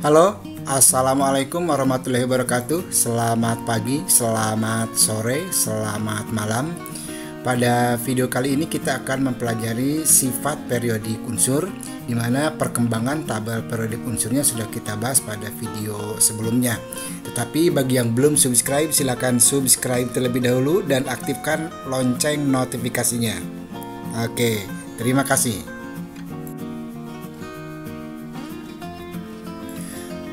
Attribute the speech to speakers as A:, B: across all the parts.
A: Halo, Assalamualaikum warahmatullahi wabarakatuh. Selamat pagi, selamat sore, selamat malam. Pada video kali ini kita akan mempelajari sifat periodik unsur, di mana perkembangan tabel periodik unsurnya sudah kita bahas pada video sebelumnya. Tetapi bagi yang belum subscribe, silakan subscribe terlebih dahulu dan aktifkan lonceng notifikasinya. Oke, terima kasih.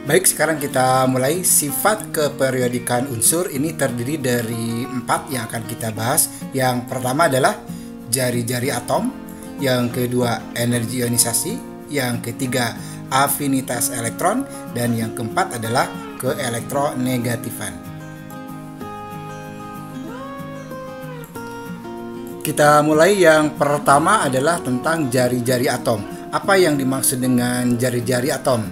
A: Baik, sekarang kita mulai. Sifat keperiodikan unsur ini terdiri dari 4 yang akan kita bahas. Yang pertama adalah jari-jari atom, yang kedua energi ionisasi, yang ketiga afinitas elektron, dan yang keempat adalah keelektronegatifan. Kita mulai. Yang pertama adalah tentang jari-jari atom. Apa yang dimaksud dengan jari-jari atom?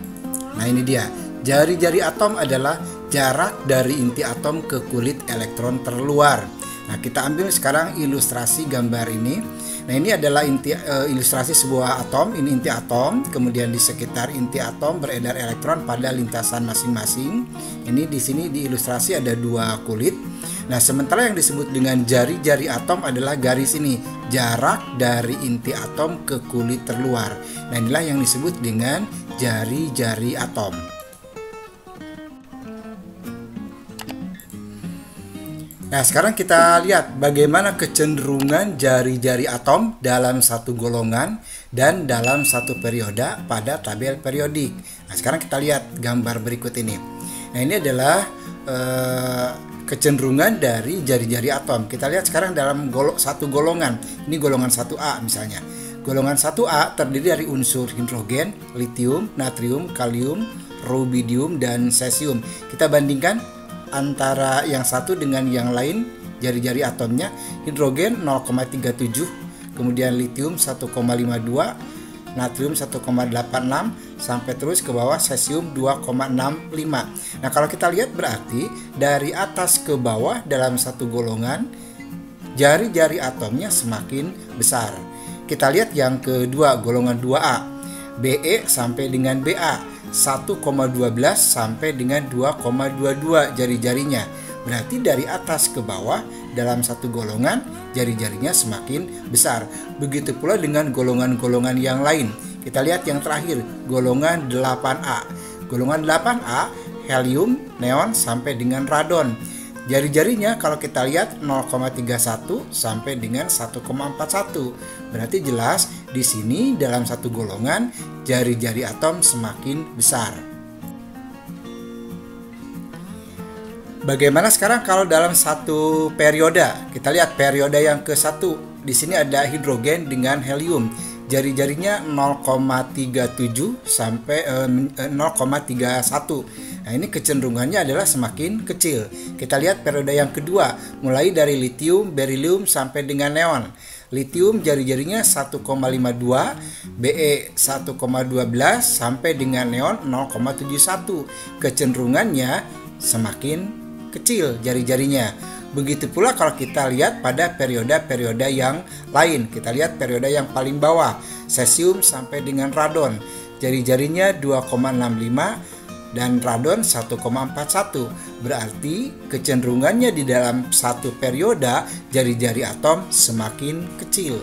A: Nah, ini dia. Jari-jari atom adalah jarak dari inti atom ke kulit elektron terluar. Nah, kita ambil sekarang ilustrasi gambar ini. Nah, ini adalah ilustrasi sebuah atom. Ini inti atom. Kemudian di sekitar inti atom beredar elektron pada lintasan masing-masing. Ini di sini di ilustrasi ada 2 kulit. Nah, sementara yang disebut dengan jari-jari atom adalah garis ini, jarak dari inti atom ke kulit terluar. Nah, inilah yang disebut dengan jari-jari atom. Nah, sekarang kita lihat bagaimana kecenderungan jari-jari atom dalam satu golongan dan dalam satu periode pada tabel periodik. Nah, sekarang kita lihat gambar berikut ini. Nah, ini adalah kecenderungan dari jari-jari atom. Kita lihat sekarang dalam satu golongan. Ini golongan 1A misalnya. Golongan 1A terdiri dari unsur hidrogen, litium, natrium, kalium, rubidium, dan cesium. Kita bandingkan antara yang satu dengan yang lain jari-jari atomnya. Hidrogen 0,37, kemudian litium 1,52, natrium 1,86, sampai terus ke bawah cesium 2,65. Nah, kalau kita lihat berarti dari atas ke bawah dalam satu golongan jari-jari atomnya semakin besar. Kita lihat yang kedua, golongan 2A, BE sampai dengan BA 1,12 sampai dengan 2,22 jari-jarinya. Berarti dari atas ke bawah dalam satu golongan jari-jarinya semakin besar. Begitu pula dengan golongan-golongan yang lain. Kita lihat yang terakhir, golongan 8A. Golongan 8A helium, neon sampai dengan radon. Jari-jarinya kalau kita lihat 0,31 sampai dengan 1,41. Berarti jelas di sini dalam satu golongan jari-jari atom semakin besar. Bagaimana sekarang kalau dalam satu periode? Kita lihat periode yang ke-1. Di sini ada hidrogen dengan helium. Jari-jarinya 0,37 sampai 0,31. Nah, ini kecenderungannya adalah semakin kecil. Kita lihat periode yang kedua, mulai dari litium, berilium sampai dengan neon. Litium jari-jarinya 1,52, Be 1,12 sampai dengan neon 0,71. Kecenderungannya semakin kecil jari-jarinya. Begitu pula kalau kita lihat pada periode-periode yang lain. Kita lihat periode yang paling bawah, cesium sampai dengan radon. Jari-jarinya 2,65 dan radon 1,41. Berarti kecenderungannya di dalam satu periode jari-jari atom semakin kecil.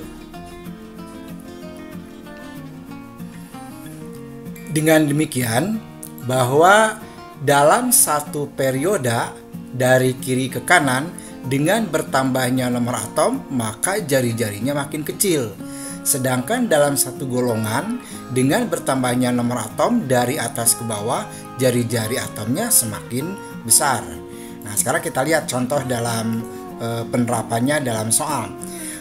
A: Dengan demikian, bahwa dalam satu periode dari kiri ke kanan dengan bertambahnya nomor atom, maka jari-jarinya makin kecil. Sedangkan dalam satu golongan dengan bertambahnya nomor atom dari atas ke bawah, jari-jari atomnya semakin besar. Nah, sekarang kita lihat contoh dalam penerapannya dalam soal.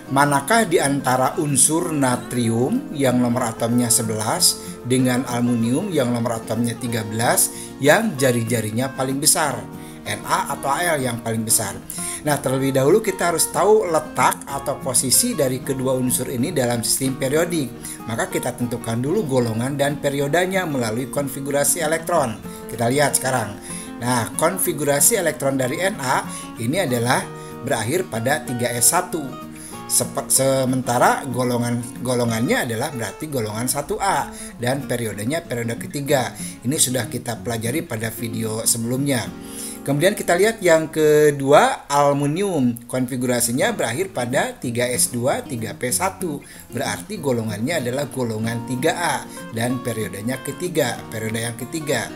A: Manakah di antara unsur natrium yang nomor atomnya 11 dengan aluminium yang nomor atomnya 13 yang jari-jarinya paling besar? Na atau Al yang paling besar. Nah, terlebih dahulu kita harus tahu letak atau posisi dari kedua unsur ini dalam sistem periodik. Maka kita tentukan dulu golongan dan periodenya melalui konfigurasi elektron. Kita lihat sekarang. Nah, konfigurasi elektron dari Na ini adalah berakhir pada 3s1. Sementara golongannya adalah berarti golongan 1A dan periodenya periode ketiga. Ini sudah kita pelajari pada video sebelumnya. Kemudian kita lihat yang kedua, aluminium. Konfigurasinya berakhir pada 3s2 3p1. Berarti golongannya adalah golongan 3A dan periodenya ketiga, periode yang ketiga.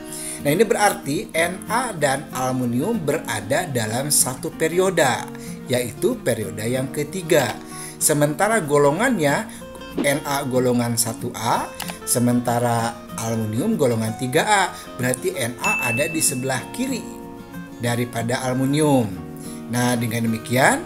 A: Nah, ini berarti Na dan aluminium berada dalam satu periode, yaitu periode yang ketiga. Sementara golongannya Na golongan 1A, sementara aluminium golongan 3A. Berarti Na ada di sebelah kiri daripada aluminium. Nah, dengan demikian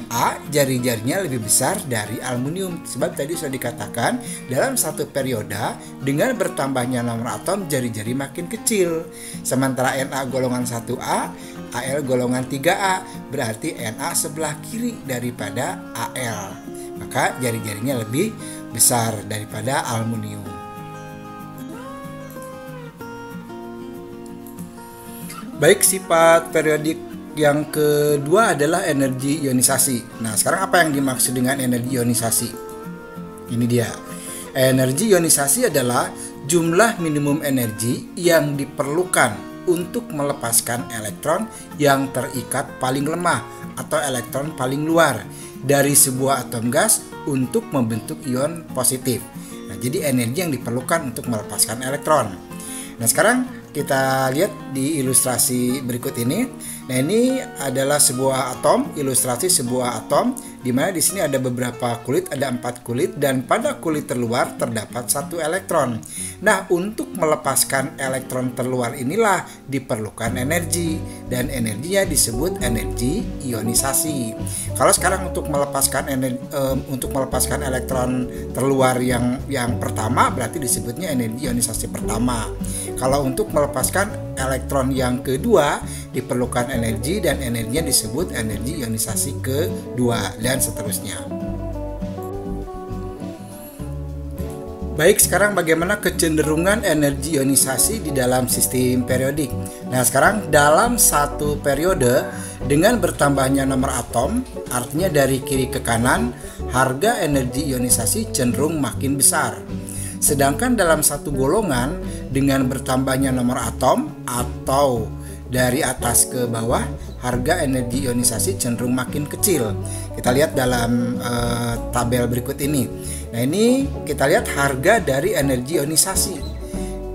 A: Na jari-jarinya lebih besar dari aluminium. Sebab tadi sudah dikatakan dalam satu periode dengan bertambahnya nomor atom jari-jari makin kecil. Sementara Na golongan 1A, Al golongan 3A, berarti Na sebelah kiri daripada Al. Maka jari-jarinya lebih besar daripada aluminium. Baik, sifat periodik yang kedua adalah energi ionisasi. Nah, sekarang apa yang dimaksud dengan energi ionisasi? Ini dia. Energi ionisasi adalah jumlah minimum energi yang diperlukan untuk melepaskan elektron yang terikat paling lemah atau elektron paling luar dari sebuah atom gas untuk membentuk ion positif. Nah, jadi energi yang diperlukan untuk melepaskan elektron. Nah, sekarang kita lihat di ilustrasi berikut ini. Nah, ini adalah sebuah atom, ilustrasi sebuah atom, di mana di sini ada beberapa kulit, ada 4 kulit, dan pada kulit terluar terdapat 1 elektron. Nah, untuk melepaskan elektron terluar inilah diperlukan energi, dan energinya disebut energi ionisasi. Kalau sekarang untuk melepaskan elektron terluar yang pertama, berarti disebutnya energi ionisasi pertama. Kalau untuk melepaskan elektron yang kedua diperlukan energi, dan energinya disebut energi ionisasi kedua, dan seterusnya. Baik, sekarang bagaimana kecenderungan energi ionisasi di dalam sistem periodik? Nah, sekarang dalam satu periode dengan bertambahnya nomor atom, artinya dari kiri ke kanan, harga energi ionisasi cenderung makin besar. Sedangkan dalam satu golongan dengan bertambahnya nomor atom atau dari atas ke bawah, harga energi ionisasi cenderung makin kecil. Kita lihat dalam tabel berikut ini. Nah, ini kita lihat harga dari energi ionisasi.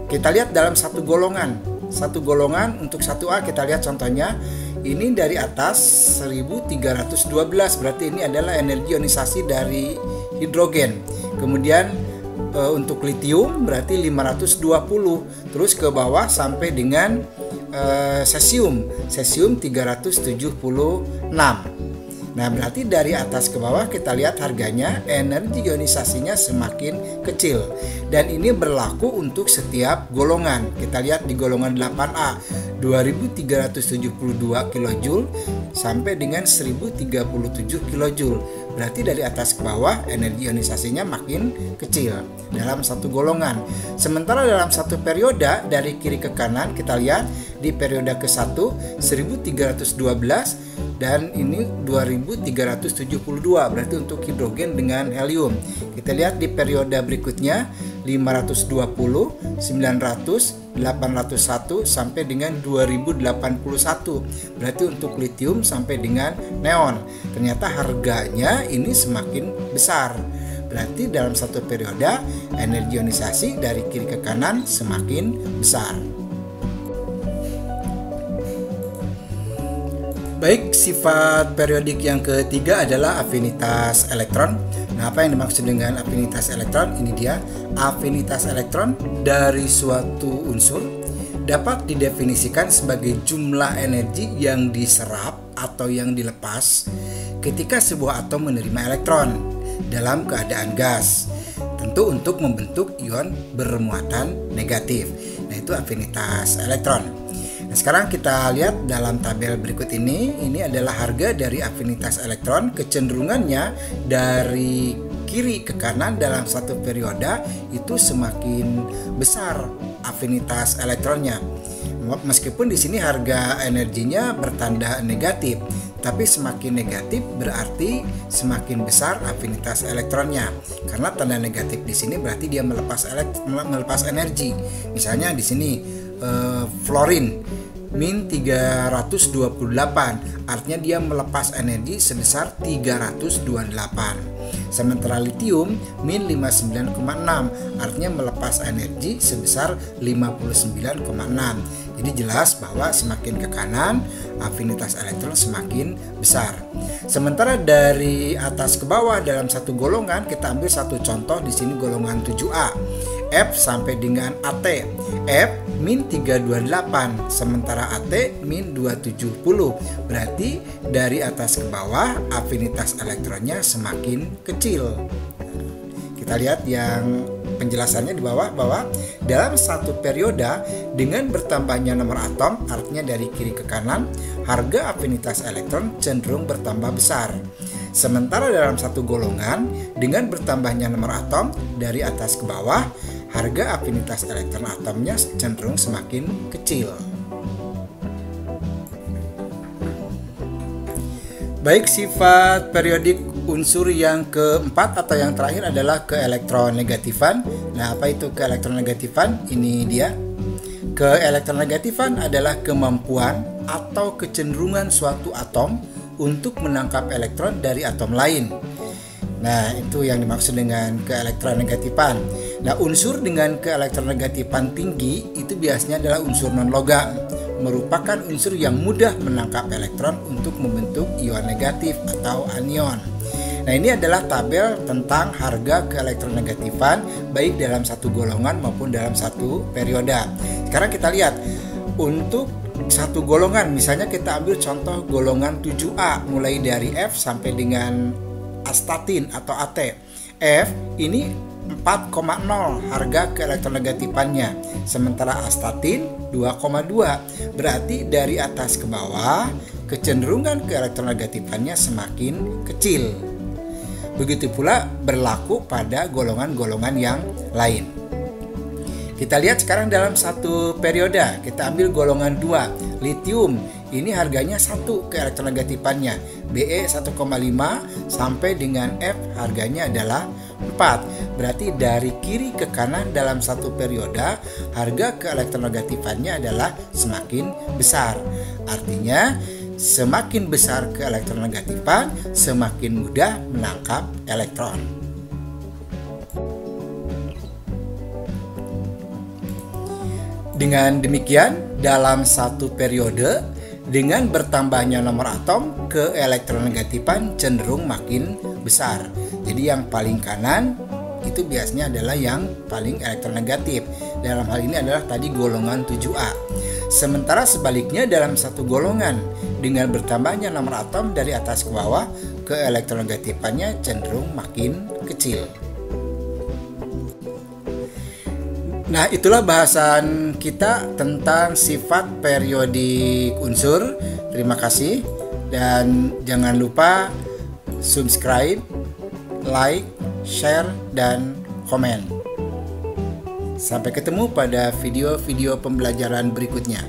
A: Kita lihat dalam satu golongan. Satu golongan untuk 1A kita lihat contohnya. Ini dari atas 1312, berarti ini adalah energi ionisasi dari hidrogen. Kemudian untuk litium berarti 520, terus ke bawah sampai dengan cesium 376. Nah, berarti dari atas ke bawah kita lihat harganya, energi ionisasinya semakin kecil, dan ini berlaku untuk setiap golongan. Kita lihat di golongan 8A 2372 kJ sampai dengan 1037 kJ. Berarti dari atas ke bawah energi ionisasinya makin kecil dalam satu golongan. Sementara dalam satu periode dari kiri ke kanan kita lihat di periode ke-1 1312 dan ini 2372, berarti untuk hidrogen dengan helium. Kita lihat di periode berikutnya 520, 900, 801 sampai dengan 2081, berarti untuk litium sampai dengan neon. Ternyata harganya ini semakin besar. Berarti dalam satu periode energi ionisasi dari kiri ke kanan semakin besar. Baik, sifat periodik yang ketiga adalah afinitas elektron. Nah, apa yang dimaksud dengan afinitas elektron? Ini dia, afinitas elektron dari suatu unsur dapat didefinisikan sebagai jumlah energi yang diserap atau yang dilepas ketika sebuah atom menerima elektron dalam keadaan gas, tentu untuk membentuk ion bermuatan negatif. Nah, itu afinitas elektron. Nah, sekarang kita lihat dalam tabel berikut ini adalah harga dari afinitas elektron. Kecenderungannya dari kiri ke kanan dalam satu periode itu semakin besar afinitas elektronnya. Meskipun di sini harga energinya bertanda negatif, Tapi semakin negatif berarti semakin besar afinitas elektronnya. Karena tanda negatif di sini berarti dia melepas energi. Misalnya di sini fluorine min 328, artinya dia melepas energi sebesar 328. Sementara litium min 59,6, artinya melepas energi sebesar 59,6. Jadi jelas bahwa semakin ke kanan afinitas elektron semakin besar. Sementara dari atas ke bawah dalam satu golongan, kita ambil satu contoh di sini golongan 7A. F sampai dengan AT. F min 328, sementara AT min 270. Berarti dari atas ke bawah afinitas elektronnya semakin kecil. Kita lihat yang penjelasannya di bawah, bahwa dalam satu periode dengan bertambahnya nomor atom, artinya dari kiri ke kanan, harga afinitas elektron cenderung bertambah besar. Sementara dalam satu golongan dengan bertambahnya nomor atom dari atas ke bawah, harga afinitas elektron atomnya cenderung semakin kecil. Baik, sifat periodik unsur yang keempat atau yang terakhir adalah keelektronegatifan. Nah, apa itu keelektronegatifan? Ini dia. Keelektronegatifan adalah kemampuan atau kecenderungan suatu atom untuk menangkap elektron dari atom lain. Nah, itu yang dimaksud dengan keelektronegatifan. Nah, unsur dengan keelektronegatifan tinggi itu biasanya adalah unsur non-logam, merupakan unsur yang mudah menangkap elektron untuk membentuk ion negatif atau anion. Nah, ini adalah tabel tentang harga keelektronegatifan baik dalam satu golongan maupun dalam satu periode. Sekarang kita lihat untuk satu golongan, misalnya kita ambil contoh golongan 7A mulai dari F sampai dengan astatin atau AT. F ini 4,0 harga keelektronegatifannya, sementara astatin 2,2. Berarti dari atas ke bawah kecenderungan keelektronegatifannya semakin kecil. Begitu pula berlaku pada golongan-golongan yang lain. Kita lihat sekarang dalam satu periode, kita ambil golongan 2, litium. Ini harganya 1 keelektronegatifannya, Be 1,5 sampai dengan F harganya adalah 4. Berarti dari kiri ke kanan dalam satu periode, harga keelektronegatifannya adalah semakin besar. Artinya semakin besar keelektronegatifan, semakin mudah menangkap elektron. Dengan demikian, dalam satu periode, dengan bertambahnya nomor atom, keelektronegatifan cenderung makin besar. Jadi yang paling kanan itu biasanya adalah yang paling elektronegatif. Dalam hal ini adalah tadi golongan 7A. Sementara sebaliknya dalam satu golongan, dengan bertambahnya nomor atom dari atas ke bawah, keelektronegatifannya cenderung makin kecil. Nah, itulah bahasan kita tentang sifat periodik unsur. Terima kasih dan jangan lupa subscribe, like, share, dan komen. Sampai ketemu pada video-video pembelajaran berikutnya.